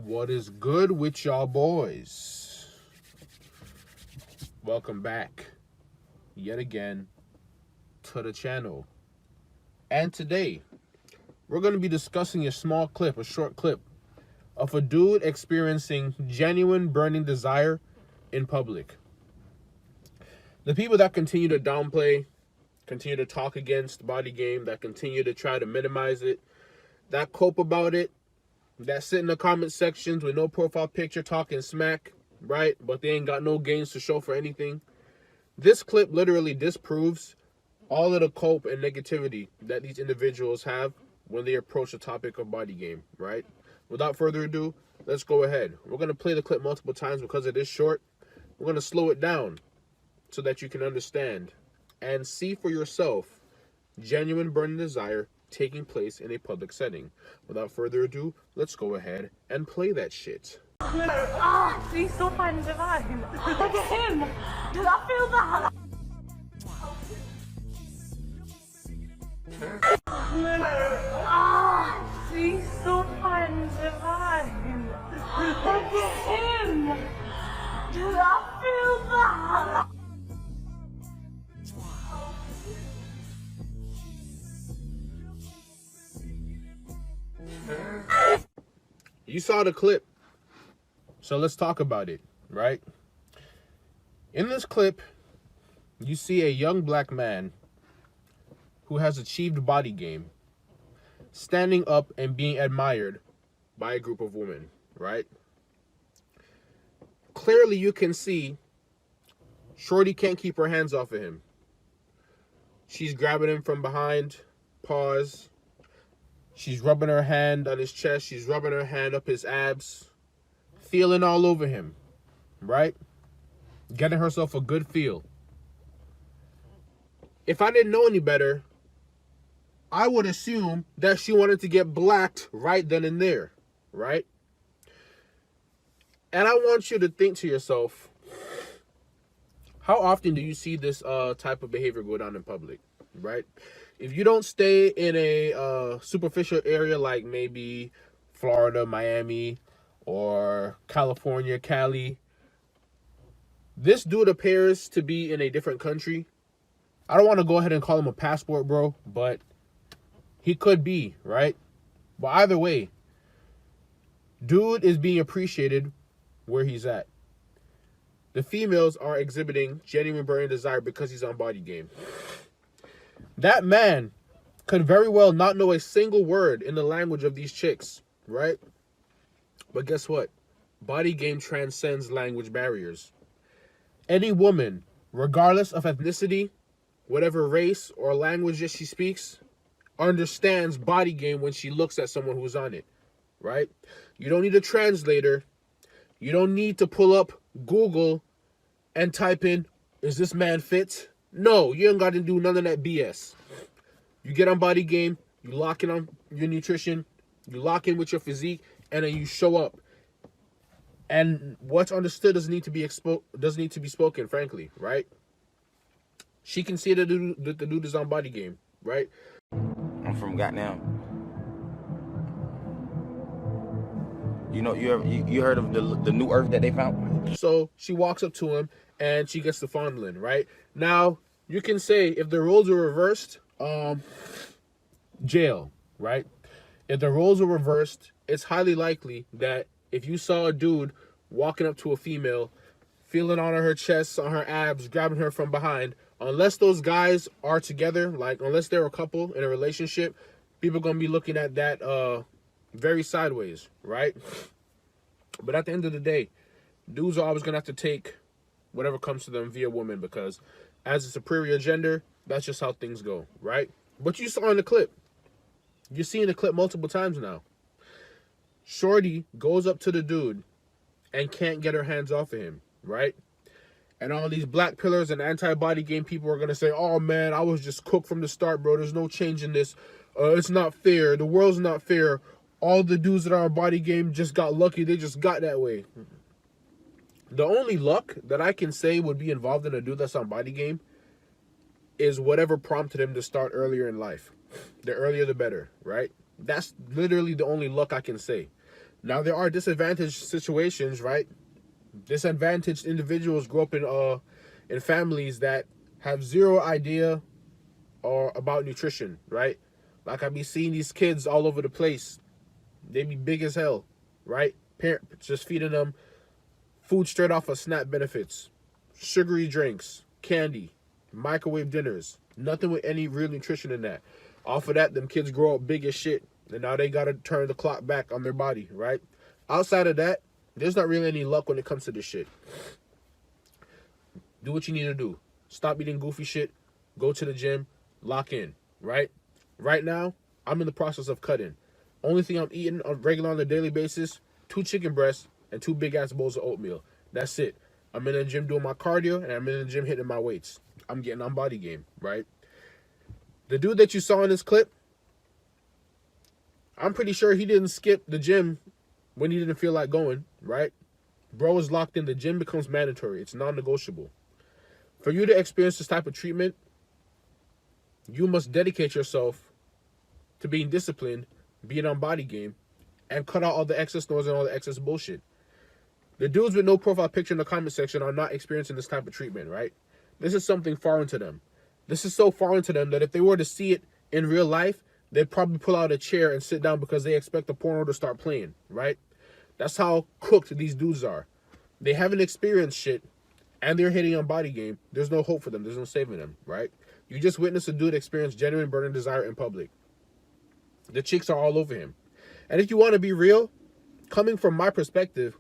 What is good with y'all boys? Welcome back yet again to the channel. And today we're going to be discussing a short clip of a dude experiencing genuine burning desire in public. The people that continue to downplay, continue to talk against BodyGame, that continue to try to minimize it, that cope about it, that sit in the comment sections with no profile picture talking smack, right? But they ain't got no gains to show for anything. This clip literally disproves all of the cope and negativity that these individuals have when they approach the topic of BodyGame, right? Without further ado, let's go ahead. We're going to play the clip multiple times because it is short. We're going to slow it down so that you can understand and see for yourself genuine burning desire taking place in a public setting. Without further ado, let's go ahead and play that shit. He's so fun divine. Look at him. Did I feel that? He's so fun divine. Look at him. Did I feel that? You saw the clip, so let's talk about it, right? In this clip, you see a young black man who has achieved BodyGame standing up and being admired by a group of women, right? Clearly, you can see Shorty can't keep her hands off of him. She's grabbing him from behind, pause. She's rubbing her hand on his chest. She's rubbing her hand up his abs. Feeling all over him, right? Getting herself a good feel. If I didn't know any better, I would assume that she wanted to get blacked right then and there, right? And I want you to think to yourself, how often do you see this type of behavior go down in public, right? If you don't stay in a superficial area like maybe Florida, Miami, or California, Cali, this dude appears to be in a different country. I don't want to go ahead and call him a passport bro, but he could be, right? But either way, dude is being appreciated where he's at. The females are exhibiting genuine burning desire because he's on BodyGame. That man could very well not know a single word in the language of these chicks, right? But guess what? BodyGame transcends language barriers. Any woman, regardless of ethnicity, whatever race or language that she speaks, understands BodyGame when she looks at someone who's on it, right? You don't need a translator. You don't need to pull up Google and type in, is this man fit? No, you ain't got to do none of that BS. You get on BodyGame, you lock in on your nutrition, you lock in with your physique, and then you show up. And what's understood doesn't need to be spoken, frankly, right? She can see that the dude is on BodyGame, right? I'm from goddamn. You know, you heard of the new earth that they found? So she walks up to him and she gets the fondling, right? Now, you can say if the roles were reversed, jail, right? If the roles were reversed, it's highly likely that if you saw a dude walking up to a female, feeling on her chest, on her abs, grabbing her from behind, unless those guys are together, like unless they're a couple in a relationship, people are going to be looking at that very sideways, right? But at the end of the day, dudes are always going to have to take whatever comes to them via women because as a superior gender, that's just how things go, right? But you saw in the clip. You're seeing the clip multiple times now. Shorty goes up to the dude and can't get her hands off of him, right? And all these black pillars and anti-BodyGame people are going to say, oh, man, I was just cooked from the start, bro. There's no change in this. It's not fair. The world's not fair. All the dudes that are on BodyGame just got lucky. They just got that way. The only luck that I can say would be involved in a dude that's on BodyGame is whatever prompted him to start earlier in life. The earlier, the better, right? That's literally the only luck I can say. Now there are disadvantaged situations, right? Disadvantaged individuals grow up in families that have zero idea or about nutrition, right? Like I be seeing these kids all over the place. They be big as hell, right? Parents just feeding them food straight off of SNAP benefits, sugary drinks, candy, microwave dinners, nothing with any real nutrition in that. Off of that, them kids grow up big as shit, and now they gotta turn the clock back on their body, right? Outside of that, there's not really any luck when it comes to this shit. Do what you need to do. Stop eating goofy shit. Go to the gym. Lock in, right? Right now, I'm in the process of cutting. Only thing I'm eating on a daily basis, 2 chicken breasts and 2 big ass bowls of oatmeal. That's it. I'm in the gym doing my cardio, and I'm in the gym hitting my weights. I'm getting on BodyGame, right? The dude that you saw in this clip, I'm pretty sure he didn't skip the gym when he didn't feel like going, right? Bro is locked in. The gym becomes mandatory. It's non-negotiable. For you to experience this type of treatment, you must dedicate yourself to being disciplined, being on BodyGame, and cut out all the excess noise and all the excess bullshit. The dudes with no profile picture in the comment section are not experiencing this type of treatment, right? This is something foreign to them. This is so foreign to them that if they were to see it in real life, they'd probably pull out a chair and sit down because they expect the porno to start playing, right? That's how cooked these dudes are. They haven't experienced shit, and they're hitting on BodyGame. There's no hope for them. There's no saving them, right? You just witnessed a dude experience genuine burning desire in public. The chicks are all over him. And if you want to be real, coming from my perspective,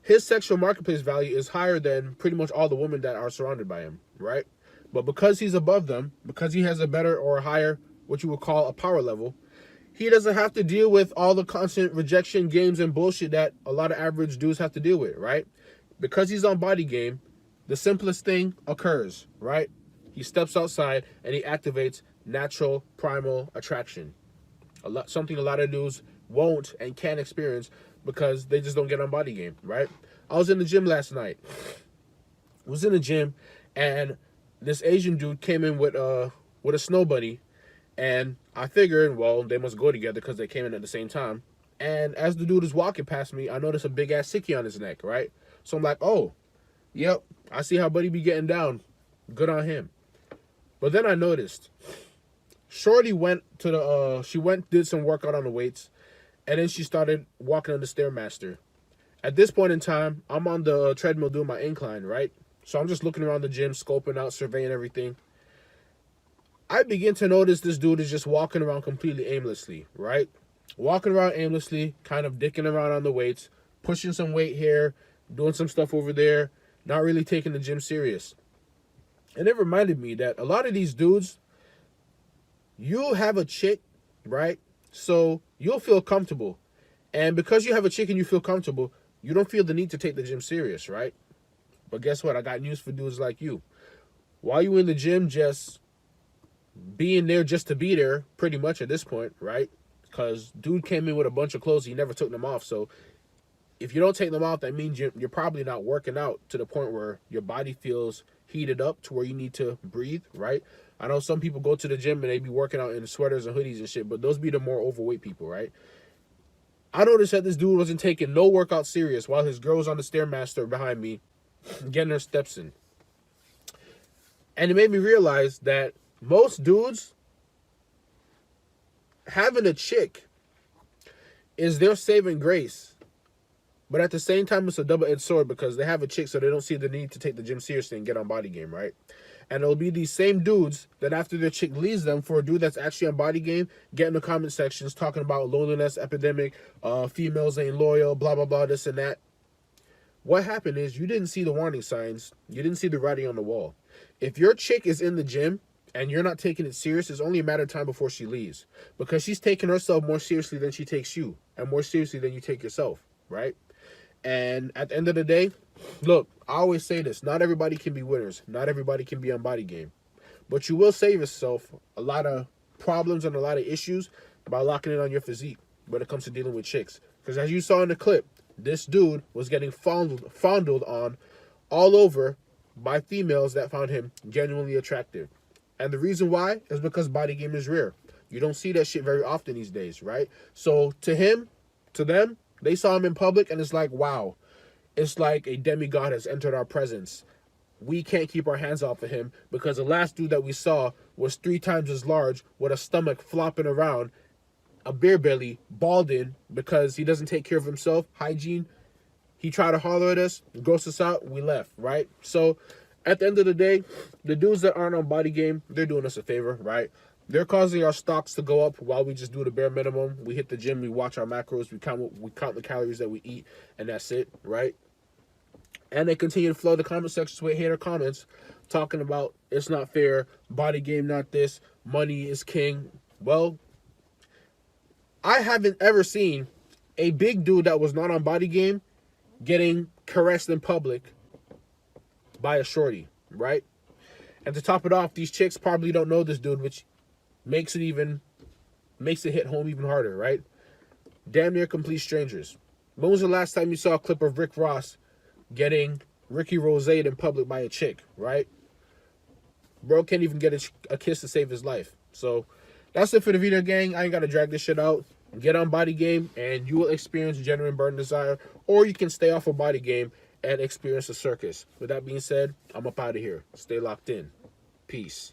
his sexual marketplace value is higher than pretty much all the women that are surrounded by him, right? But because he's above them, because he has a better or higher, what you would call a power level, he doesn't have to deal with all the constant rejection games and bullshit that a lot of average dudes have to deal with, right? Because he's on BodyGame, the simplest thing occurs, right? He steps outside and he activates natural primal attraction. Something a lot of dudes won't and can't experience because they just don't get on BodyGame, right? I was in the gym last night. I was in the gym and this Asian dude came in with a snow bunny, and I figured, well, they must go together because they came in at the same time. And as the dude is walking past me, I noticed a big ass sickie on his neck, right? So I'm like, oh, yep, I see how buddy be getting down. Good on him. But then I noticed Shorty went to the did some workout on the weights, and then she started walking on the Stairmaster. At this point in time, I'm on the treadmill doing my incline, right? So I'm just looking around the gym, scoping out, surveying everything. I begin to notice this dude is just walking around completely aimlessly, right? Walking around aimlessly, kind of dicking around on the weights, pushing some weight here, doing some stuff over there, not really taking the gym serious. And it reminded me that a lot of these dudes, you'll have a chick, right? So you'll feel comfortable. And because you have a chick and you feel comfortable, you don't feel the need to take the gym serious, right? But guess what? I got news for dudes like you. While you in the gym just being there just to be there, pretty much at this point, right? Because dude came in with a bunch of clothes, he never took them off. So if you don't take them off, that means you're probably not working out to the point where your body feels heated up to where you need to breathe, right? I know some people go to the gym and they be working out in sweaters and hoodies and shit, but those be the more overweight people, right? I noticed that this dude wasn't taking no workout serious while his girl was on the Stairmaster behind me, getting her steps in. And it made me realize that most dudes, having a chick is their saving grace. But at the same time, it's a double-edged sword because they have a chick, so they don't see the need to take the gym seriously and get on BodyGame, right? And it'll be these same dudes that after their chick leaves them for a dude that's actually on BodyGame, get in the comment sections talking about loneliness epidemic, females ain't loyal, blah, blah, blah, this and that. What happened is you didn't see the warning signs. You didn't see the writing on the wall. If your chick is in the gym and you're not taking it serious, it's only a matter of time before she leaves. Because she's taking herself more seriously than she takes you. And more seriously than you take yourself, right? And at the end of the day, look, I always say this. Not everybody can be winners. Not everybody can be on BodyGame. But you will save yourself a lot of problems and a lot of issues by locking in on your physique when it comes to dealing with chicks. Because as you saw in the clip, this dude was getting fondled on all over by females that found him genuinely attractive. And the reason why is because BodyGame is rare. You don't see that shit very often these days, right? So to him, to them, They saw him in public, and it's like, wow, it's like a demigod has entered our presence. We can't keep our hands off of him because the last dude that we saw was 3 times as large with a stomach flopping around, a beer belly, balding because he doesn't take care of himself, hygiene. He tried to holler at us, gross us out, we left, right? So at the end of the day, the dudes that aren't on Body Game, they're doing us a favor, right? They're causing our stocks to go up while we just do the bare minimum. We hit the gym, we watch our macros, we count the calories that we eat, and that's it, right? And they continue to flood the comment sections with hater comments talking about it's not fair, Body Game not this, money is king. Well, I haven't ever seen a big dude that was not on Body Game getting caressed in public by a shorty, right? And to top it off, these chicks probably don't know this dude, which makes it hit home even harder, right? Damn near complete strangers. When was the last time you saw a clip of Rick Ross getting Ricky Rosé'd in public by a chick, right? Bro can't even get a kiss to save his life. So that's it for the video, gang. I ain't got to drag this shit out. Get on Body Game and you will experience genuine burn desire, or you can stay off of Body Game and experience a circus. With that being said, I'm up out of here. Stay locked in. Peace.